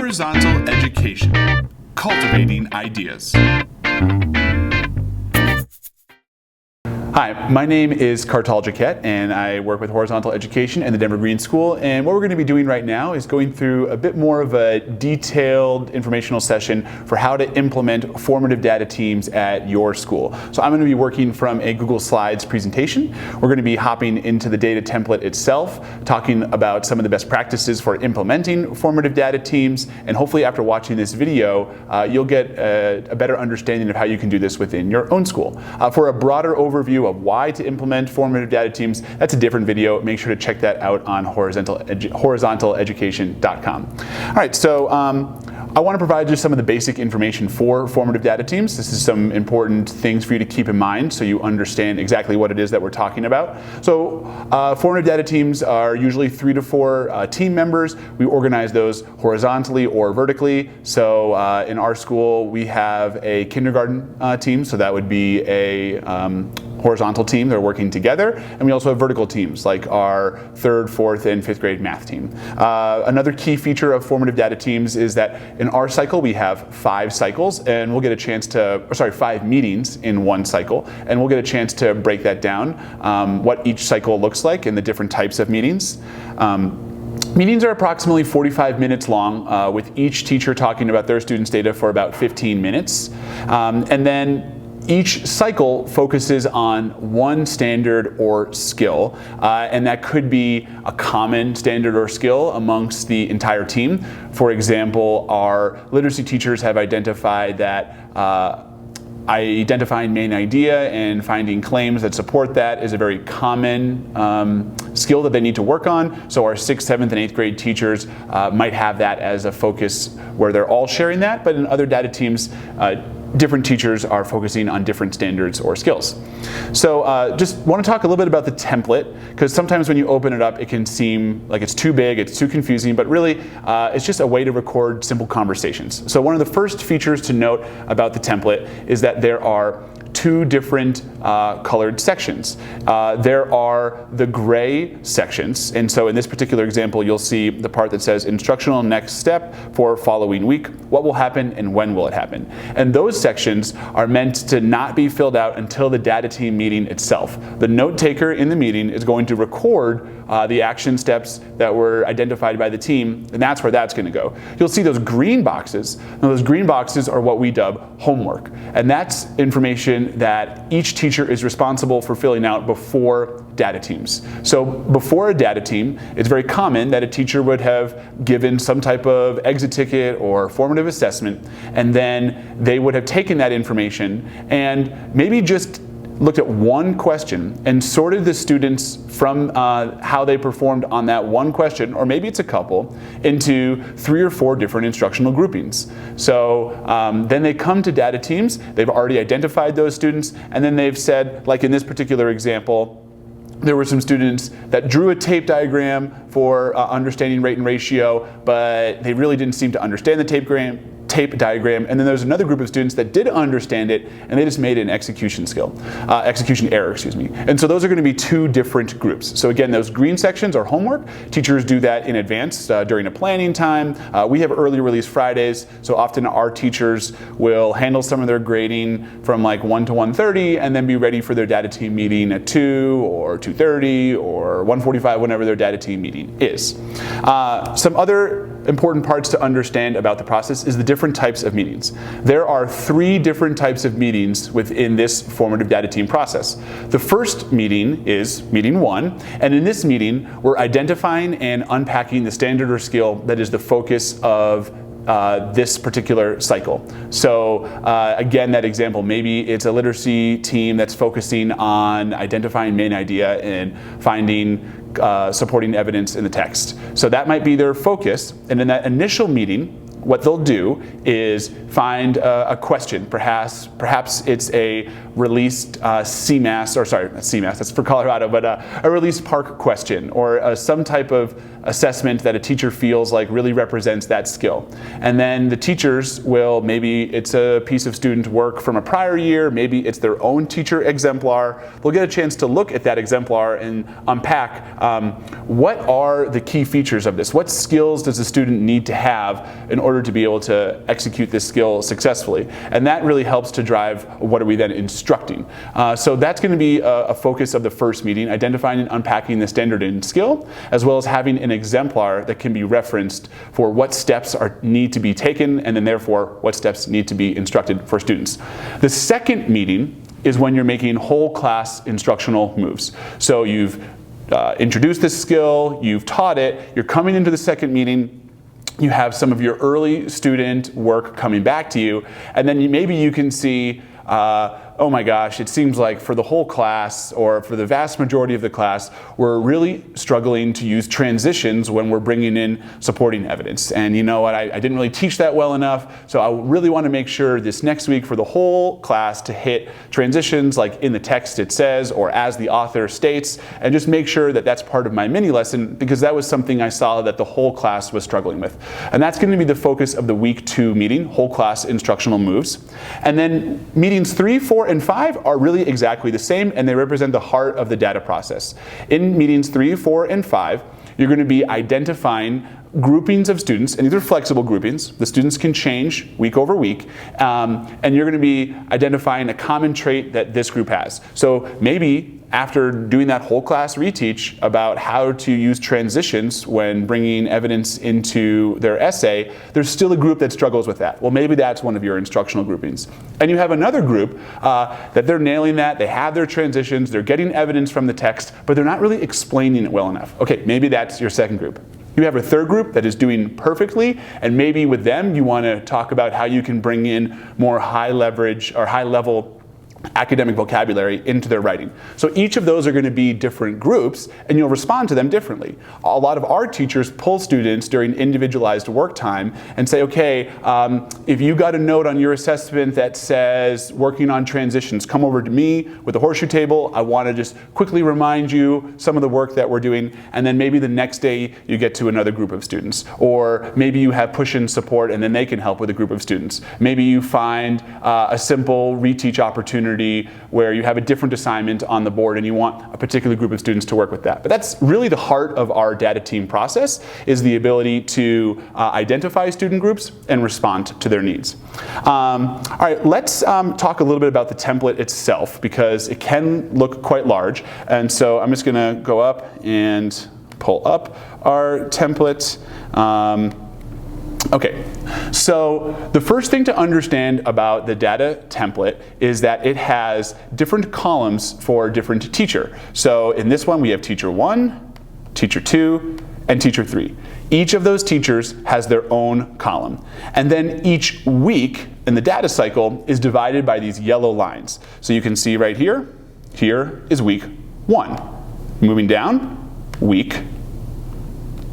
Horizontal Education, Cultivating Ideas. Hi, my name is Kartal Jaquette, and I work with Horizontal Education in the Denver Green School. And what we're going to be doing right now is going through a bit more of a detailed informational session for how to implement formative data teams at your school. So I'm going to be working from a Google Slides presentation. We're going to be hopping into the data template itself, talking about some of the best practices for implementing formative data teams, and hopefully after watching this video, you'll get a better understanding of how you can do this within your own school. For a broader overview of why to implement formative data teams, that's a different video. Make sure to check that out on horizontaleducation.com. All right, so I want to provide you some of the basic information for formative data teams. This is some important things for you to keep in mind so you understand exactly what it is that we're talking about. So formative data teams are usually 3 to 4 team members. We organize those horizontally or vertically. So in our school, we have a kindergarten team, so that would be a horizontal team. They're working together, and we also have vertical teams like our 3rd, 4th, and 5th grade math team. Another key feature of formative data teams is that in our cycle we have 5 cycles, and we'll get a chance to, 5 meetings in one cycle, and we'll get a chance to break that down, what each cycle looks like and the different types of meetings. Meetings are approximately 45 minutes long, with each teacher talking about their students' data for about 15 minutes. And then each cycle focuses on one standard or skill, and that could be a common standard or skill amongst the entire team. For example, our literacy teachers have identified that identifying main idea and finding claims that support that is a very common skill that they need to work on. So our 6th, 7th, and 8th grade teachers might have that as a focus where they're all sharing that, but in other data teams, different teachers are focusing on different standards or skills. So just want to talk a little bit about the template, because sometimes when you open it up, it can seem like it's too big, it's too confusing, but really it's just a way to record simple conversations. So one of the first features to note about the template is that there are 2 different colored sections. There are the gray sections, and so in this particular example you'll see the part that says instructional next step for following week, what will happen and when will it happen. And those sections are meant to not be filled out until the data team meeting itself. The note taker in the meeting is going to record the action steps that were identified by the team, and that's where that's going to go. You'll see those green boxes. Now those green boxes are what we dub homework, and that's information that each teacher is responsible for filling out before data teams. So before a data team, it's very common that a teacher would have given some type of exit ticket or formative assessment, and then they would have taken that information and maybe just looked at one question and sorted the students from how they performed on that one question, or maybe it's a couple, into 3 or 4 different instructional groupings. So then they come to data teams, they've already identified those students, and then they've said, like in this particular example, there were some students that drew a tape diagram for understanding rate and ratio, but they really didn't seem to understand the tape diagram, and then there's another group of students that did understand it, and they just made an execution error, excuse me. And so those are going to be 2 different groups. So again, those green sections are homework. Teachers do that in advance during a planning time. We have early release Fridays, so often our teachers will handle some of their grading from like 1 to 1:30, and then be ready for their data team meeting at 2 or 2:30 or 1:45, whenever their data team meeting is. Some other important parts to understand about the process is the different types of meetings. There are 3 different types of meetings within this formative data team process. The first meeting is meeting 1, and in this meeting we're identifying and unpacking the standard or skill that is the focus of this particular cycle. So again, that example, maybe it's a literacy team that's focusing on identifying main idea and finding supporting evidence in the text. So that might be their focus, and in that initial meeting, what they'll do is find a question. Perhaps it's a released CMAS, or sorry, not CMAS, that's for Colorado, but a released park question, or some type of assessment that a teacher feels like really represents that skill. And then the teachers will, maybe it's a piece of student work from a prior year, maybe it's their own teacher exemplar. They'll get a chance to look at that exemplar and unpack what are the key features of this? What skills does the student need to have in order to be able to execute this skill successfully? And that really helps to drive what are we then instructing. So that's going to be a focus of the first meeting, identifying and unpacking the standard and skill, as well as having an exemplar that can be referenced for what steps need to be taken, and then therefore what steps need to be instructed for students. The second meeting is when you're making whole class instructional moves. So you've introduced this skill, you've taught it, you're coming into the second meeting, you have some of your early student work coming back to you, and then maybe you can see, oh my gosh, it seems like for the whole class, or for the vast majority of the class, we're really struggling to use transitions when we're bringing in supporting evidence. And you know what, I didn't really teach that well enough, so I really want to make sure this next week for the whole class to hit transitions like in the text it says, or as the author states, and just make sure that that's part of my mini lesson, because that was something I saw that the whole class was struggling with. And that's going to be the focus of the week 2 meeting, whole class instructional moves. And then meetings 3, 4, and 5 are really exactly the same, and they represent the heart of the data process. In meetings 3, 4, and 5, you're going to be identifying groupings of students, and these are flexible groupings. The students can change week over week, and you're going to be identifying a common trait that this group has. So maybe after doing that whole class reteach about how to use transitions when bringing evidence into their essay, there's still a group that struggles with that. Well, maybe that's one of your instructional groupings. And you have another group that they're nailing that, they have their transitions, they're getting evidence from the text, but they're not really explaining it well enough. Okay, maybe that's your second group. You have a third group that is doing perfectly, and maybe with them you want to talk about how you can bring in more high leverage or high level academic vocabulary into their writing. So each of those are going to be different groups, and you'll respond to them differently. A lot of our teachers pull students during individualized work time and say, okay, if you got a note on your assessment that says working on transitions, come over to me with a horseshoe table. I want to just quickly remind you some of the work that we're doing, and then maybe the next day you get to another group of students. Or maybe you have push-in support and then they can help with a group of students. Maybe you find a simple reteach opportunity where you have a different assignment on the board and you want a particular group of students to work with that. But that's really the heart of our data team process, is the ability to identify student groups and respond to their needs. All right, let's talk a little bit about the template itself, because it can look quite large. And so I'm just going to go up and pull up our template. Okay, so the first thing to understand about the data template is that it has different columns for different teacher. So in this one we have teacher 1, teacher 2, and teacher 3. Each of those teachers has their own column. And then each week in the data cycle is divided by these yellow lines. So you can see right here, here is week 1. Moving down, week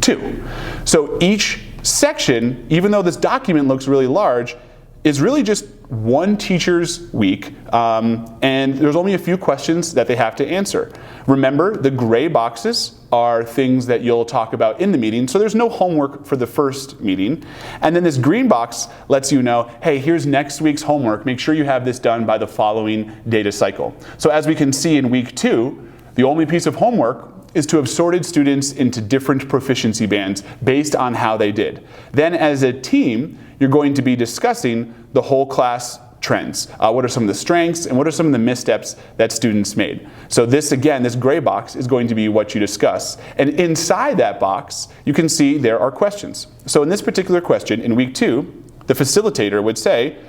2. So each section, even though this document looks really large, is really just one teacher's week, and there's only a few questions that they have to answer. Remember, the gray boxes are things that you'll talk about in the meeting, so there's no homework for the first meeting. And then this green box lets you know, hey, here's next week's homework. Make sure you have this done by the following data cycle. So as we can see in week 2, the only piece of homework is to have sorted students into different proficiency bands based on how they did. Then as a team, you're going to be discussing the whole class trends. What are some of the strengths and what are some of the missteps that students made? So this, again, this gray box is going to be what you discuss. And inside that box, you can see there are questions. So in this particular question, in week 2, the facilitator would say,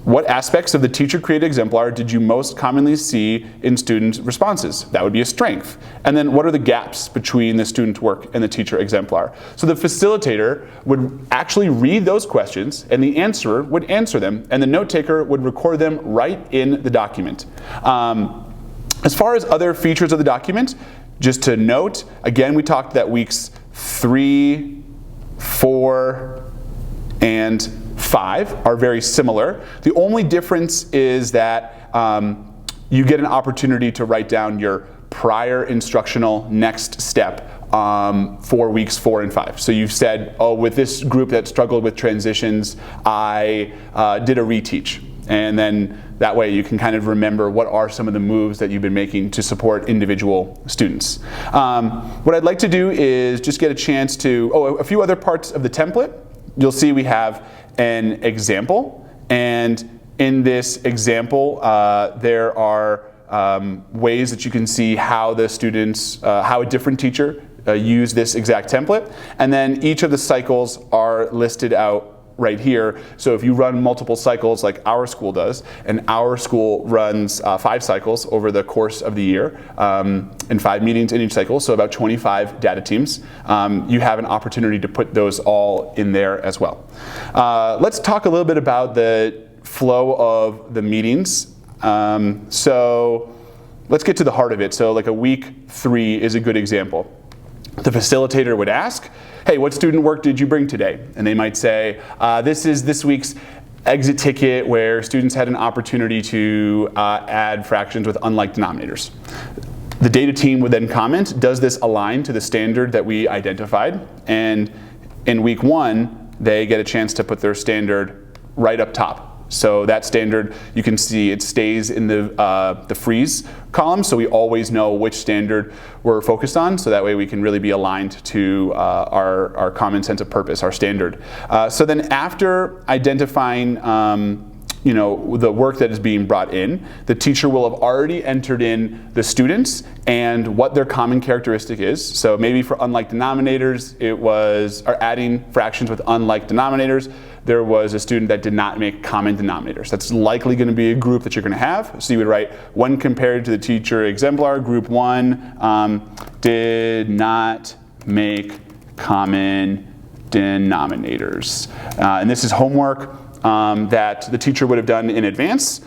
what aspects of the teacher-created exemplar did you most commonly see in student responses? That would be a strength. And then what are the gaps between the student work and the teacher exemplar? So the facilitator would actually read those questions, and the answerer would answer them, and the note-taker would record them right in the document. As far as other features of the document, just to note, again, we talked that weeks 3, 4, and 5 are very similar. The only difference is that you get an opportunity to write down your prior instructional next step for weeks 4 and 5. So you've said, oh, with this group that struggled with transitions, I did a reteach. And then that way you can kind of remember what are some of the moves that you've been making to support individual students. What I'd like to do is just get a chance to, a few other parts of the template. You'll see we have an example, and in this example there are ways that you can see how the students, how a different teacher use this exact template, and then each of the cycles are listed out right here. So if you run multiple cycles like our school does, and our school runs 5 cycles over the course of the year, and 5 meetings in each cycle, so about 25 data teams, you have an opportunity to put those all in there as well. Let's talk a little bit about the flow of the meetings. So let's get to the heart of it. So like a week 3 is a good example. The facilitator would ask, hey, what student work did you bring today? And they might say, this is this week's exit ticket where students had an opportunity to add fractions with unlike denominators. The data team would then comment, does this align to the standard that we identified? And in week 1, they get a chance to put their standard right up top. So that standard, you can see it stays in the freeze column, so we always know which standard we're focused on, so that way we can really be aligned to our common sense of purpose, our standard. So then after identifying the work that is being brought in, the teacher will have already entered in the students and what their common characteristic is. So maybe for unlike denominators, it was adding fractions with unlike denominators. There was a student that did not make common denominators. That's likely going to be a group that you're going to have. So you would write, when compared to the teacher exemplar, group 1 did not make common denominators. And this is homework that the teacher would have done in advance.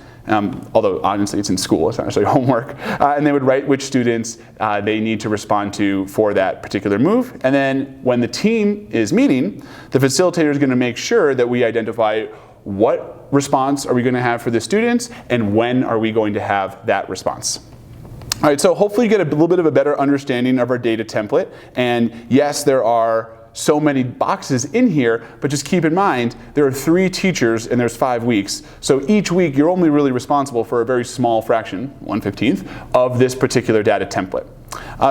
Although honestly it's in school, it's not necessarily homework, and they would write which students they need to respond to for that particular move. And then when the team is meeting, the facilitator is going to make sure that we identify what response are we going to have for the students and when are we going to have that response. All right, so hopefully you get a little bit of a better understanding of our data template. And yes, there are so many boxes in here, but just keep in mind there are 3 teachers and there's 5 weeks. So each week you're only really responsible for a very small fraction, 1/15, of this particular data template.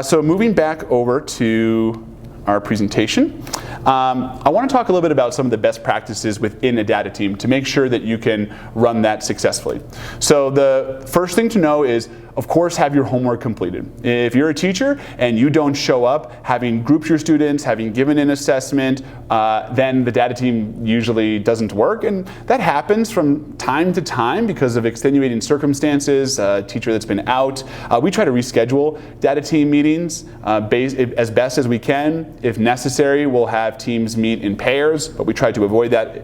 So moving back over to our presentation, I want to talk a little bit about some of the best practices within a data team to make sure that you can run that successfully. So the first thing to know is, of course, have your homework completed. If you're a teacher and you don't show up having grouped your students, having given an assessment, then the data team usually doesn't work. And that happens from time to time because of extenuating circumstances, a teacher that's been out. We try to reschedule data team meetings as best as we can. If necessary, we'll have teams meet in pairs, but we try to avoid that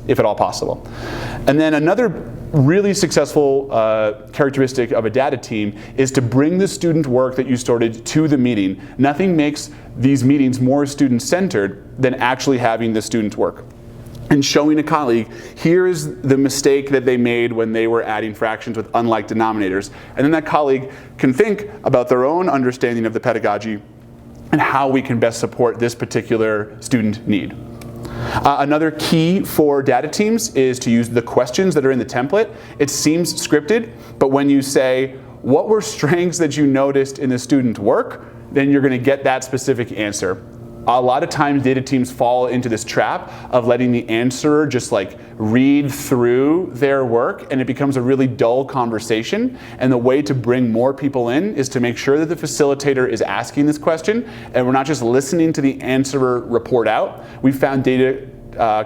if at all possible. And then another really successful characteristic of a data team is to bring the student work that you started to the meeting. Nothing makes these meetings more student-centered than actually having the student work and showing a colleague, here is the mistake that they made when they were adding fractions with unlike denominators. And then that colleague can think about their own understanding of the pedagogy and how we can best support this particular student need. Another key for data teams is to use the questions that are in the template. It seems scripted, but when you say, what were strengths that you noticed in the student work, then you're going to get that specific answer. A lot of times data teams fall into this trap of letting the answerer just like read through their work, and it becomes a really dull conversation. And the way to bring more people in is to make sure that the facilitator is asking this question and we're not just listening to the answerer report out. We found data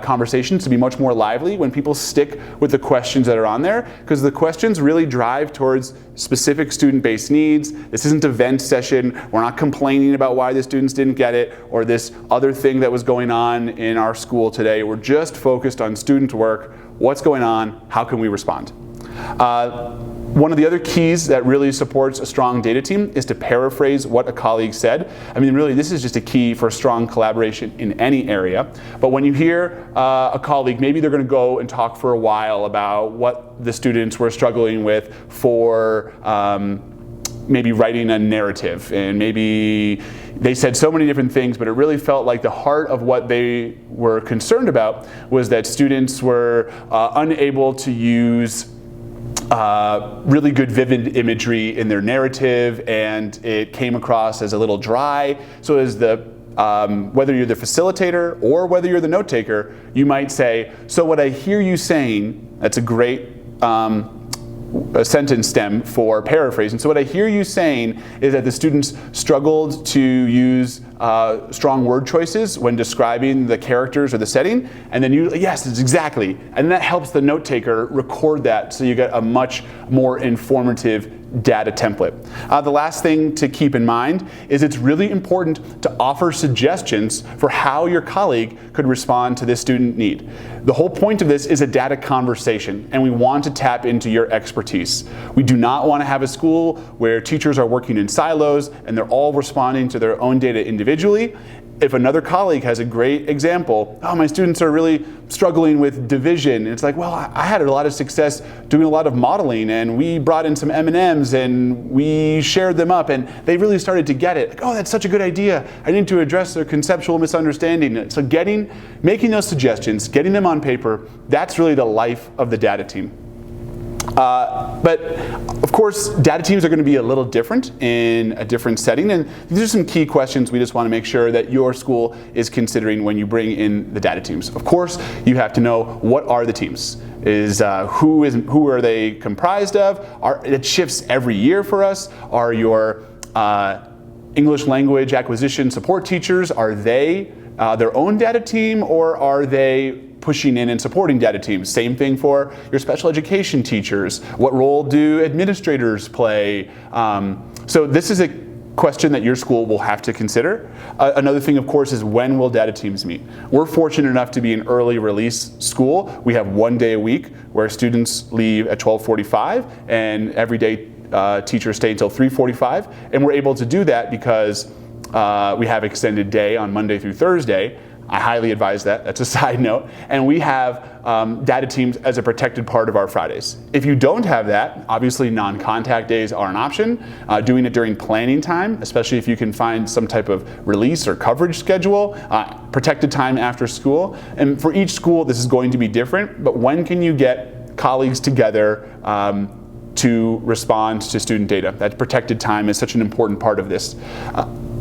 conversations to be much more lively when people stick with the questions that are on there, because the questions really drive towards specific student-based needs. This isn't a vent session. We're not complaining about why the students didn't get it or this other thing that was going on in our school today. We're just focused on student work. What's going on? How can we respond? One of the other keys that really supports a strong data team is to paraphrase what a colleague said. I mean, really, this is just a key for strong collaboration in any area. But when you hear a colleague, maybe they're going to go and talk for a while about what the students were struggling with for maybe writing a narrative, and maybe they said so many different things, but it really felt like the heart of what they were concerned about was that students were unable to use really good vivid imagery in their narrative, and it came across as a little dry. So as whether you're the facilitator or whether you're the note taker, you might say, so what I hear you saying, that's a great a sentence stem for paraphrasing. So what I hear you saying is that the students struggled to use strong word choices when describing the characters or the setting, and then yes, it's exactly. And that helps the note taker record that, so you get a much more informative data template. The last thing to keep in mind is it's really important to offer suggestions for how your colleague could respond to this student need. The whole point of this is a data conversation, and we want to tap into your expertise. We do not want to have a school where teachers are working in silos and they're all responding to their own data individually. If another colleague has a great example, oh, my students are really struggling with division. It's like, well, I had a lot of success doing a lot of modeling, and we brought in some M&Ms and we shared them up, and they really started to get it. Like, oh, that's such a good idea. I need to address their conceptual misunderstanding. So making those suggestions, getting them on paper, that's really the life of the data team. But of course, data teams are going to be a little different in a different setting, and these are some key questions we just want to make sure that your school is considering when you bring in the data teams. Of course, you have to know, what are the teams? Who are they comprised of? It shifts every year for us. Are your English language acquisition support teachers, are they their own data team, or are they pushing in and supporting data teams? Same thing for your special education teachers. What role do administrators play? So this is a question that your school will have to consider. Another thing, of course, is when will data teams meet? We're fortunate enough to be an early release school. We have 1 day a week where students leave at 12:45, and every day teachers stay until 3:45. And we're able to do that because we have extended day on Monday through Thursday. I highly advise that. That's a side note. And we have data teams as a protected part of our Fridays. If you don't have that, obviously non-contact days are an option. Doing it during planning time, especially if you can find some type of release or coverage schedule, protected time after school. And for each school, this is going to be different, but when can you get colleagues together to respond to student data? That protected time is such an important part of this.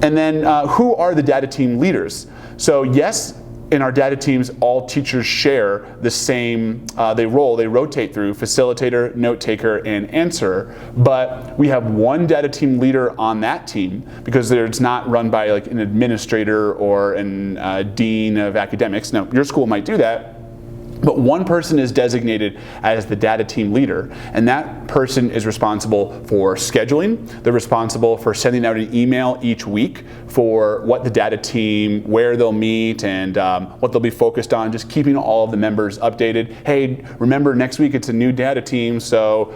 And then who are the data team leaders? So yes, in our data teams, all teachers share the same, they rotate through facilitator, note taker, and answerer, but we have one data team leader on that team because it's not run by like an administrator or a dean of academics. Now, your school might do that, but one person is designated as the data team leader, and that person is responsible for scheduling. They're responsible for sending out an email each week for what the data team, where they'll meet, and what they'll be focused on, just keeping all of the members updated. Hey, remember next week it's a new data team, so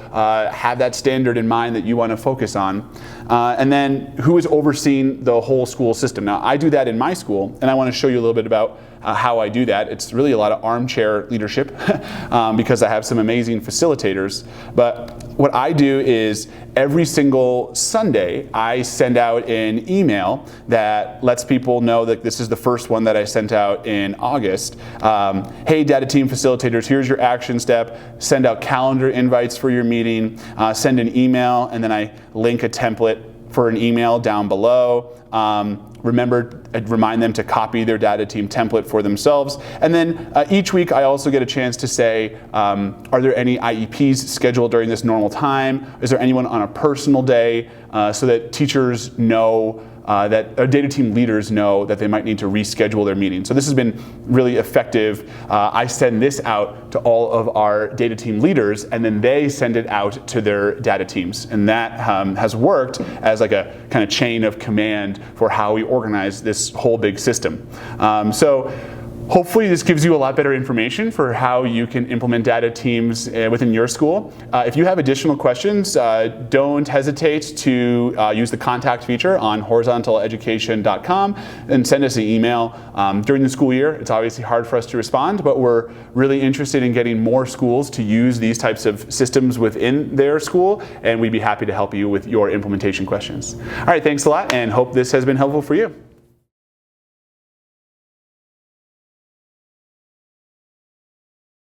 have that standard in mind that you want to focus on. And then who is overseeing the whole school system? Now, I do that in my school, and I want to show you a little bit about how I do that. It's really a lot of armchair leadership because I have some amazing facilitators. But what I do is every single Sunday, I send out an email that lets people know that this is the first one that I sent out in August. Hey, data team facilitators, here's your action step. Send out calendar invites for your meeting. Send an email, and then I link a template for an email down below. Remind them to copy their data team template for themselves. And then each week I also get a chance to say, are there any IEPs scheduled during this normal time? Is there anyone on a personal day? So that teachers know, that data team leaders know that they might need to reschedule their meeting. So this has been really effective. I send this out to all of our data team leaders, and then they send it out to their data teams. And that has worked as like a kind of chain of command for how we organize this whole big system. So Hopefully this gives you a lot better information for how you can implement data teams within your school. If you have additional questions, don't hesitate to use the contact feature on horizontaleducation.com and send us an email. During the school year, it's obviously hard for us to respond, but we're really interested in getting more schools to use these types of systems within their school, and we'd be happy to help you with your implementation questions. All right, thanks a lot, and hope this has been helpful for you.